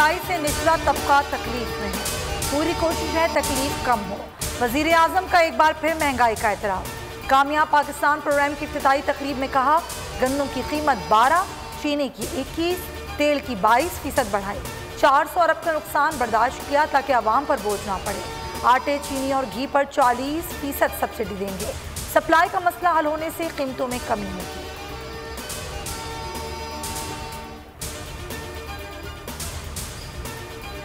महंगाई से निचला तबका तकलीफ में है, पूरी कोशिश है तकलीफ कम हो। वजीर आजम का एक बार फिर महंगाई का एतराफ़। कामयाब पाकिस्तान प्रोग्राम की इफ्तिताई तकरीब में कहा, गन्नों की कीमत 12, चीनी की 21, तेल की 22% बढ़ाई। 400 अरब का नुकसान बर्दाश्त किया ताकि आवाम पर बोझ ना पड़े। आटे, चीनी और घी पर 40% सब्सिडी देंगे। सप्लाई का मसला हल होने से कीमतों में कमी होगी।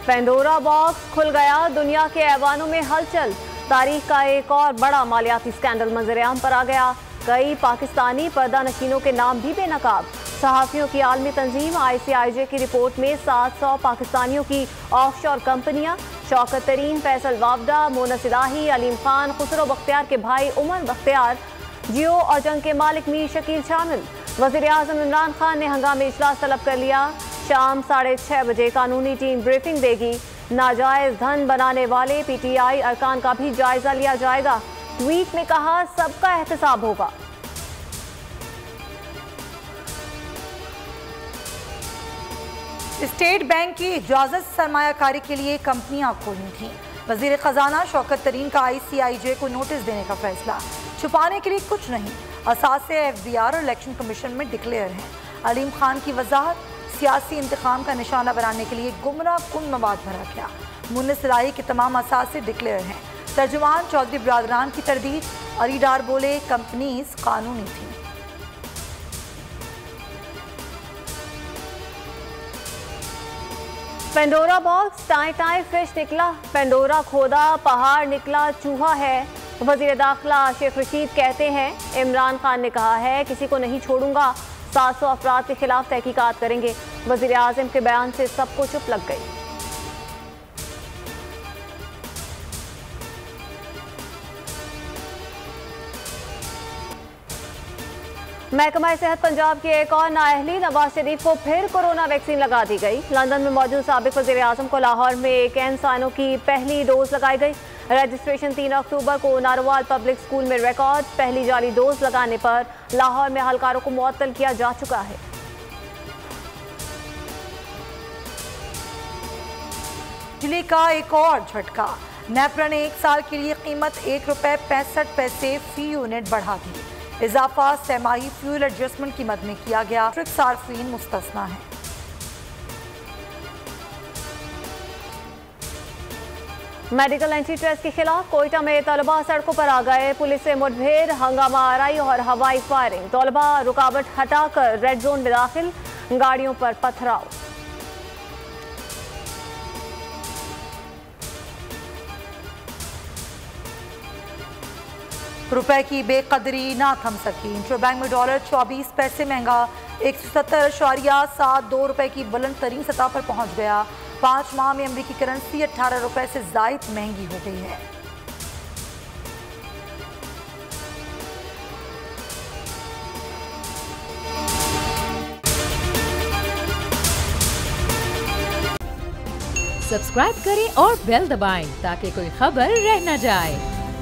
पेंडोरा बॉक्स खुल गया, दुनिया के ऐवानों में हलचल। तारीख का एक और बड़ा मालियाती स्कैंडल मंजर-ए-आम पर आ गया। कई पाकिस्तानी पर्दा नशीनों के नाम भी बेनकाब। सहाफ़ियों की आलमी तंजीम ICIJ की रिपोर्ट में 700 पाकिस्तानियों की ऑफशोर कंपनियां, शौकत तरीन, फैसल वावडा, मोनस इलाही, अलीम खान, खुसरो बख्तियार के भाई उमर बख्तियार, जियो और जंग के मालिक मीर शकील शामिल। वज़ीर आज़म इमरान खान ने हंगामी इजलास तलब कर लिया। शाम 6:30 बजे कानूनी टीम ब्रीफिंग देगी। नाजायज धन बनाने वाले PTI अरकान का भी जायजा लिया जाएगा। ट्वीट में कहा, सबका एहतसाब होगा। स्टेट बैंक की इजाजत सरमायाकारी के लिए कंपनियां खोलनी थी। वजीर खजाना शौकत तरीन का ICIJ को नोटिस देने का फैसला। छुपाने के लिए कुछ नहीं, असासे FBR और इलेक्शन कमीशन में डिक्लेयर हैं। अलीम खान की वजाहत, सियासी इंतकाम का निशाना बनाने के लिए गुमराह कुन मवाद भरा गया। मुन्निस इलाही के तमाम असासे डिक्लेयर हैं। तर्जुमान चौधरी बिरादरान की तरदीद, अली डार बोले, कंपनीज कानूनी थी। Pandora box, tie tie fish निकला। पेंडोरा खोदा, पहाड़ निकला चूहा है। वजीर दाखिला शेख रशीद कहते हैं, इमरान खान ने कहा है किसी को नहीं छोड़ूंगा। 700 अफराद के खिलाफ तहकीकात करेंगे। वजीर आज़म के बयान से सबको चुप लग गई। महकमा सेहत पंजाब की एक और नाअहली, नवाज शरीफ को फिर कोरोना वैक्सीन लगा दी गई। लंदन में मौजूद साबिक वज़ीर आज़म को लाहौर में एक इंसानों की पहली डोज लगाई गई। रजिस्ट्रेशन 3 अक्टूबर को नारोवाल पब्लिक स्कूल में रिकॉर्ड। पहली जाली डोज लगाने पर लाहौर में हलकारों को मुअत्तल किया जा चुका है। बिजली का एक और झटका। नेपरा ने 1 साल के लिए कीमत ₹1.65 फी यूनिट बढ़ा दी। इजाफा सहमाही फ्यूल एडजस्टमेंट कीमत में किया गया। सार्फिन मुस्तस्ना है। मेडिकल एंट्री टेस्ट के खिलाफ कोयटा में तलबा सड़कों पर आ गए। पुलिस से मुठभेड़, हंगामा आराई और हवाई फायरिंग। तलबा रुकावट हटाकर रेड जोन में दाखिल, गाड़ियों पर पथराव। रुपए की बेकदरी ना थम सकी। इंटरबैंक में डॉलर 24 पैसे महंगा 170.72 रुपए की बुलंद तरीन सतह पर पहुंच गया। 5 माह में अमरीकी करेंसी 18 रुपए से जायद महंगी हो गई है। सब्सक्राइब करें और बेल दबाएं ताकि कोई खबर रह न जाए।